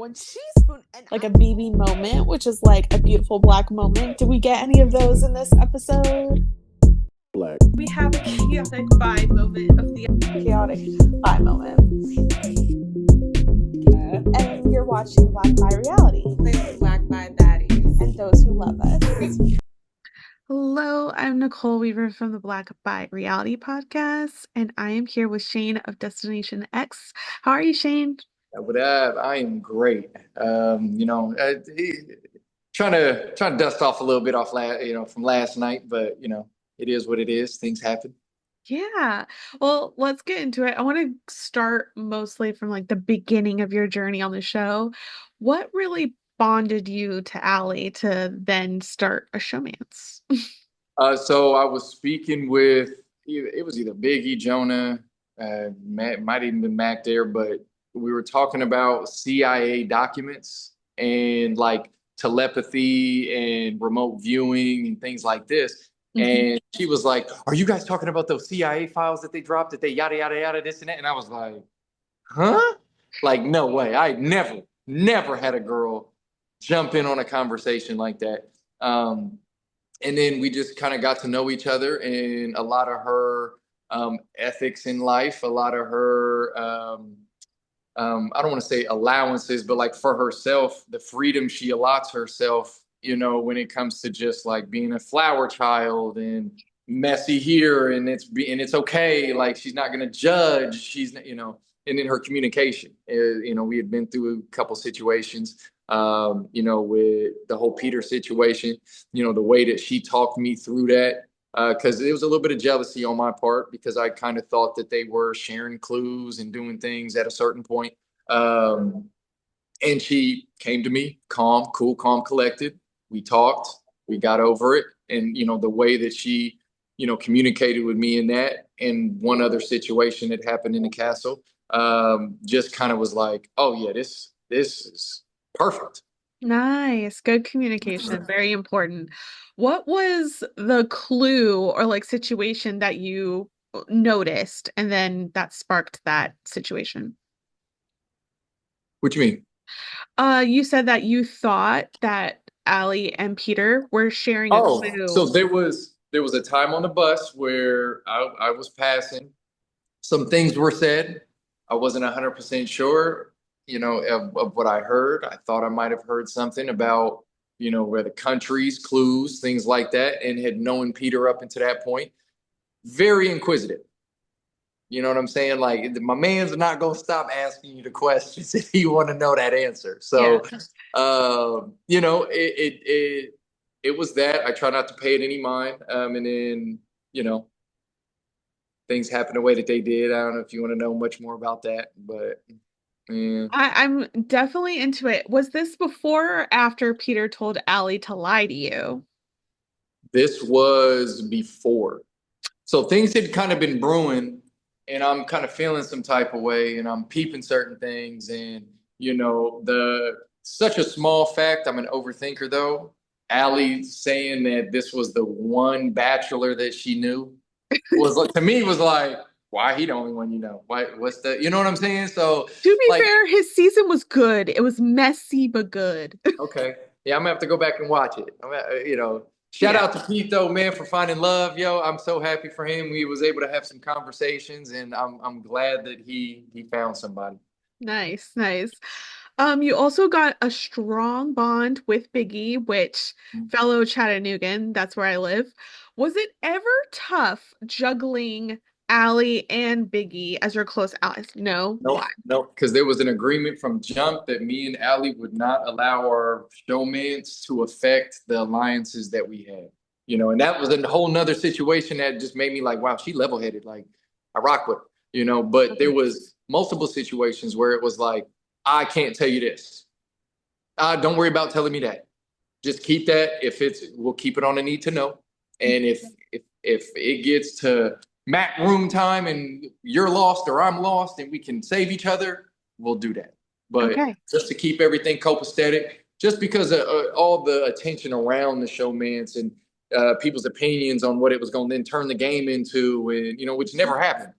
one teaspoon. And like a BB moment, which is like a beautiful black moment. Did we get any of those in this episode? Black. We have a chaotic bi moment of the chaotic bi moment. And you're watching Black Bi Reality. Black Bi Baddies. And those who love us. Hello, I'm Nicole Weaver from the Black Bi Reality podcast, and I am here with Shayne of Destination X. How are you, Shayne? What up? I am great. Trying to dust off a little bit off from last night, but it is what it is. Things happen. Yeah. Well, let's get into it. I want to start mostly from like the beginning of your journey on the show. What really bonded you to Allie to then start a showmance? So I was speaking with it was either Biggy, Jonah, Matt, might even been Mac there, but we were talking about CIA documents and like telepathy and remote viewing and things like this. And she was like, "Are you guys talking about those CIA files that they dropped, that they yada yada yada this and that?" And I was like, "Huh? Like, no way! I never had a girl jump in on a conversation like that." And then we just kind of got to know each other, and a lot of her ethics in life, a lot of her I don't want to say allowances, but like for herself, the freedom she allots herself, when it comes to just like being a flower child and messy here, and it's okay. Like she's not going to judge. And in her communication, we had been through a couple situations, with the whole Peter situation, the way that she talked me through that. Because it was a little bit of jealousy on my part because I kind of thought that they were sharing clues and doing things at a certain point. And she came to me, calm, cool, calm, collected. We talked, we got over it. And, the way that she, communicated with me in that and one other situation that happened in the castle, just kind of was like, oh yeah, this is perfect. Nice. Good communication. Very important. What was the clue or like situation that you noticed and then that sparked that situation? What you mean? You said that you thought that Allie and Peter were sharing a So clue. there was a time on the bus where I was passing. Some things were said. I wasn't 100% sure, of what I heard. I thought I might have heard something about, where the countries, clues, things like that, and had known Peter up until that point. Very inquisitive. You know what I'm saying? Like my man's not gonna stop asking you the questions if you want to know that answer. So, Yeah. it was that. I try not to pay it any mind. And then, things happen the way that they did. I don't know if you want to know much more about that, but yeah. I'm definitely into it. Was this before or after Peter told Allie to lie to you? This was before. So things had kind of been brewing, and I'm kind of feeling some type of way, and I'm peeping certain things. And, the such a small fact, I'm an overthinker though. Allie saying that this was the one bachelor that she knew was like, to me, was like, why he the only one you know? What's you know what I'm saying? So To be like, fair, his season was good. It was messy but good. okay. Yeah, I'm gonna have to go back and watch it. Shout Yeah. out to Pete though, man, for finding love. Yo, I'm so happy for him. We was able to have some conversations, and I'm glad that he found somebody. Nice, nice. You also got a strong bond with Biggie, which fellow Chattanoogan, that's where I live. Was it ever tough juggling Allie and Biggie as your close allies? No. Nope, Why? nope. Because there was an agreement from jump that me and Allie would not allow our showmance to affect the alliances that we had. And that was a whole nother situation that just made me like, wow, she level headed. Like I rock with her. But there was multiple situations where it was like, I can't tell you this. Don't worry about telling me that. Just keep that. We'll keep it on a need to know. And if it gets to Mac room time and you're lost or I'm lost and we can save each other, we'll do that. But Okay. just to keep everything copacetic, just because of all the attention around the showmance and people's opinions on what it was going to then turn the game into, and which never happened.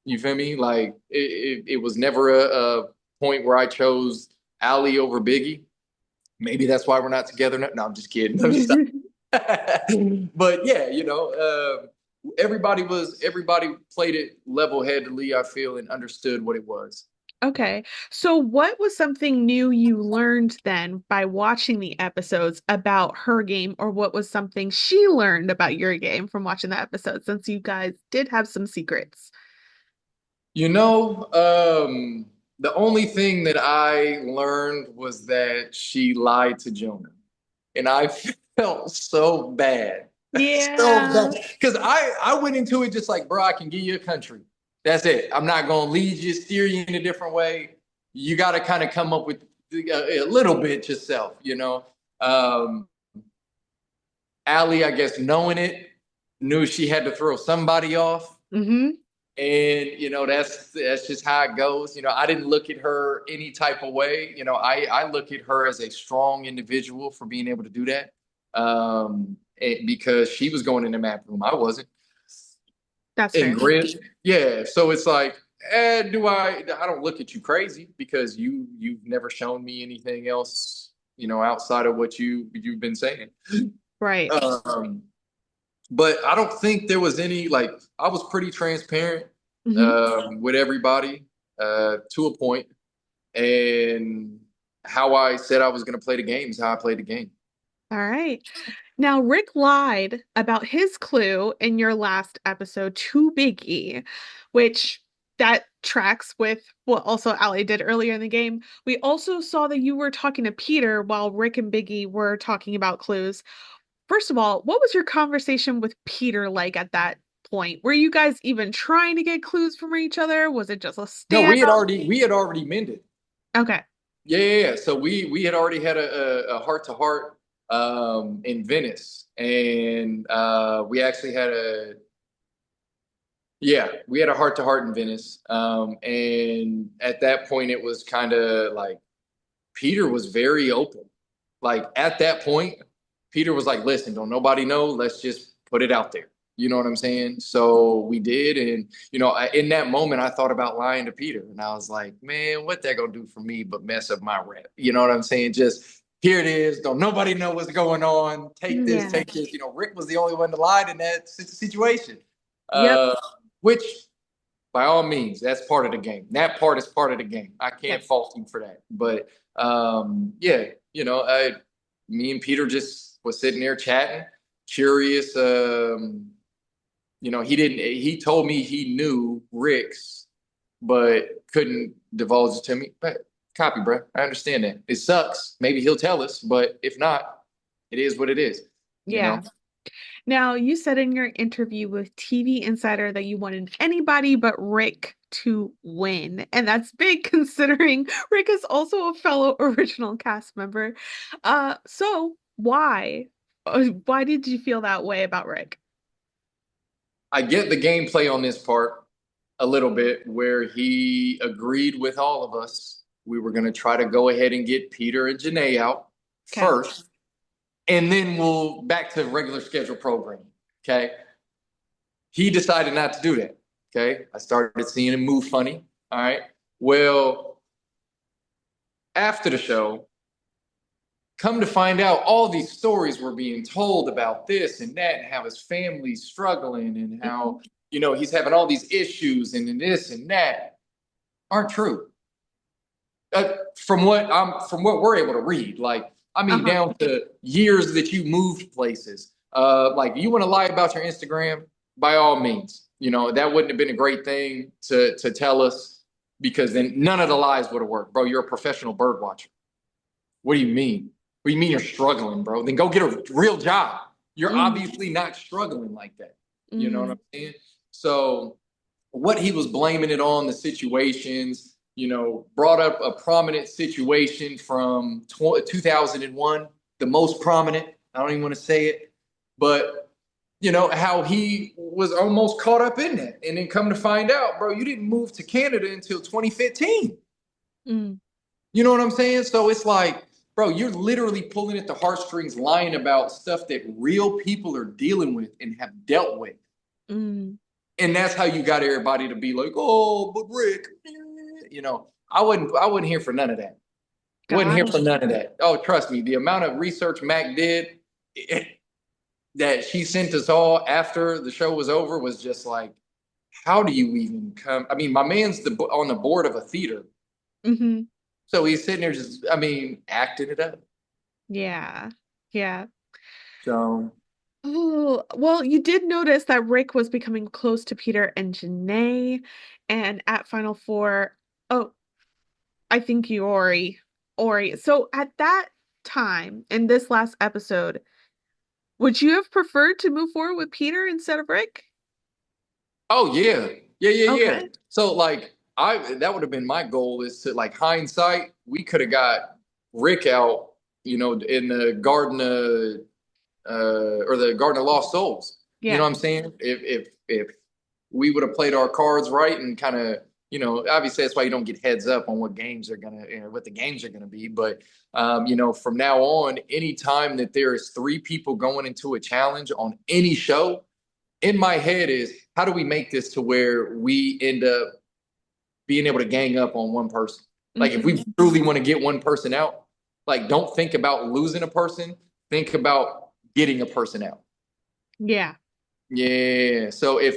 You feel me? Like it was never a point where I chose Allie over Biggie. Maybe that's why we're not together now. No, I'm just kidding. I'm just but yeah, everybody played it level-headedly, I feel, and understood what it was. Okay. So what was something new you learned then by watching the episodes about her game, or what was something she learned about your game from watching the episode, since you guys did have some secrets? You know, the only thing that I learned was that she lied to Jonah. And I felt so bad. So Yeah. bad. Because I went into it just like, bro, I can give you a country. That's it. I'm not going to lead you, steer you in a different way. You got to kind of come up with a little bit yourself, you know. Allie, I guess, knowing it, knew she had to throw somebody off. Mm-hmm. And that's just how it goes. I didn't look at her any type of way. I look at her as a strong individual for being able to do that. Because she was going in the map room, I wasn't. That's And fair. grit, yeah. So it's like, I don't look at you crazy because you've never shown me anything else, outside of what you've been saying. Right. But I don't think there was any, like, I was pretty transparent with everybody to a point. And how I said I was going to play the game is how I played the game. All right. Now, Rick lied about his clue in your last episode to Biggie, which that tracks with what also Allie did earlier in the game. We also saw that you were talking to Peter while Rick and Biggie were talking about clues. First of all, what was your conversation with Peter like at that point? Were you guys even trying to get clues from each other? Was it just a No, standoff? we had already mended. Okay. Yeah. So we had already had a heart to heart in Venice, and we actually had a heart to heart in Venice. And at that point, it was kind of like Peter was very open. Like at that point, Peter was like, listen, don't nobody know. Let's just put it out there. You know what I'm saying? So we did. And, in that moment, I thought about lying to Peter. And I was like, man, what that going to do for me but mess up my rep? You know what I'm saying? Just here it is. Don't nobody know what's going on. Take this, Yeah. take this. Rick was the only one that lied in that situation. Yep. Which, by all means, that's part of the game. That part is part of the game. I can't fault him for that. But, me and Peter just was sitting there chatting, curious. He told me he knew Rick's, but couldn't divulge it to me. But copy, bro. I understand that. It sucks. Maybe he'll tell us, but if not, it is what it is. Yeah. Now, you said in your interview with TV Insider that you wanted anybody but Rick to win. And that's big considering Rick is also a fellow original cast member. So why? Why did you feel that way about Rick? I get the gameplay on this part a little bit where he agreed with all of us. We were going to try to go ahead and get Peter and Janae out first. And then we'll back to regular schedule programming. Okay. He decided not to do that. Okay. I started seeing him move funny. All right. Well, after the show, come to find out all these stories were being told about this and that, and how his family's struggling and how, he's having all these issues and this and that aren't true. From what we're able to read, down to years that you moved places. Like you want to lie about your Instagram, by all means. That wouldn't have been a great thing to tell us, because then none of the lies would have worked. Bro, you're a professional bird watcher. What do you mean? What do you mean you're struggling, bro? Then go get a real job. You're obviously not struggling like that. You know what I'm saying? So what he was blaming it on, the situations, brought up a prominent situation from 2001, the most prominent. I don't even want to say it, but how he was almost caught up in that. And then come to find out, bro, you didn't move to Canada until 2015. You know what I'm saying? So it's like, bro, you're literally pulling at the heartstrings, lying about stuff that real people are dealing with and have dealt with. And that's how you got everybody to be like, oh, but Rick, I wasn't here for none of that. Wasn't Got here for it. none of that. Oh, trust me, the amount of research Mac did that she sent us all after the show was over was just like, how do you even come? I mean, my man's on the board of a theater. Hmm. So he's sitting there just, I mean, acting it up. Yeah. Yeah. So, Oh, well, you did notice that Rick was becoming close to Peter and Janae, and at Final Four, oh, I think you Ori. So at that time in this last episode, would you have preferred to move forward with Peter instead of Rick? oh yeah, yeah. Okay. So like, that would have been my goal is to like hindsight, we could have got Rick out, in the or the Garden of Lost Souls. You know Yeah. what I'm saying? If we would have played our cards right and kind of, obviously that's why you don't get heads up on what games are gonna, what the games are gonna be. But from now on, anytime that there is three people going into a challenge on any show, in my head is how do we make this to where we end up being able to gang up on one person? Like if we Hmm. truly want to get one person out, like don't think about losing a person, think about getting a person out. Yeah. Yeah. So if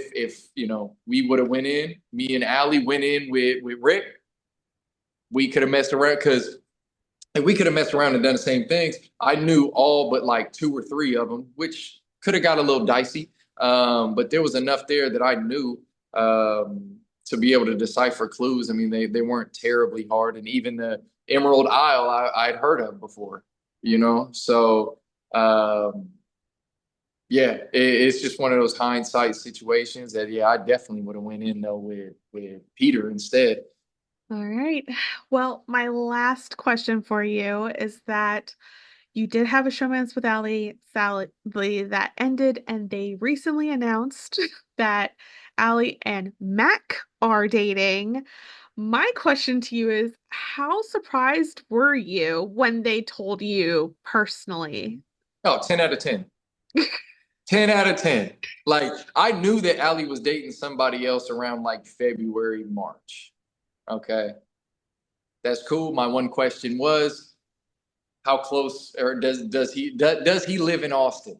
we would have went in, me and Allie went in with Rick, we could have messed around because if we could have messed around and done the same things, I knew all but like two or three of them, which could have got a little dicey. But there was enough there that I knew to be able to decipher clues. I mean, they weren't terribly hard, and even the Emerald Isle I'd heard of before, So yeah, it's just one of those hindsight situations that yeah, I definitely would have went in though with Peter instead. All right. Well, my last question for you is that you did have a showmance with Sally that ended, and they recently announced that Allie and Mac are dating. My question to you is, how surprised were you when they told you personally? Oh, 10 out of 10. 10 out of 10. Like I knew that Allie was dating somebody else around like February, March. Okay. That's cool. My one question was how close or does he live in Austin?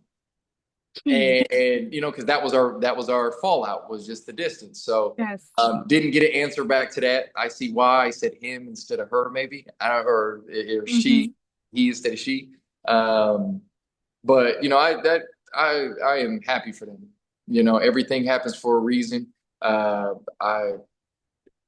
Hmm. And because that was our fallout was just the distance. So Yes. didn't get an answer back to that. I see why I said him instead of her, maybe, or Hmm. he instead of she. Um, but I am happy for them. Everything happens for a reason. I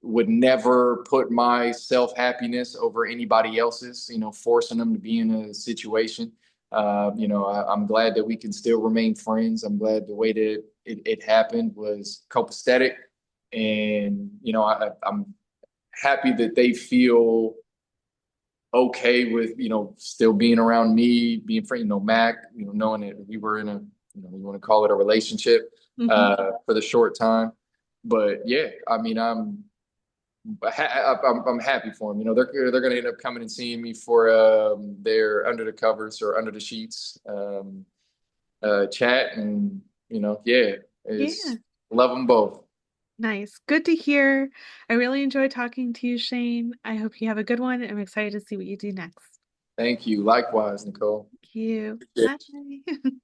would never put my self happiness over anybody else's. Forcing them to be in a situation. I'm glad that we can still remain friends. I'm glad the way that it happened was copacetic, and I'm happy that they feel okay with still being around me, being friend, Mac, knowing that we were in a we want to call it a relationship Hmm. for the short time. But yeah, I mean, I'm happy for them. They're going to end up coming and seeing me for their under the covers or under the sheets chat, and yeah, Yeah. it's love them both. Nice. Good to hear. I really enjoyed talking to you, Shane. I hope you have a good one. I'm excited to see what you do next. Thank you. Likewise, Nicole. Thank you. Appreciate Bye.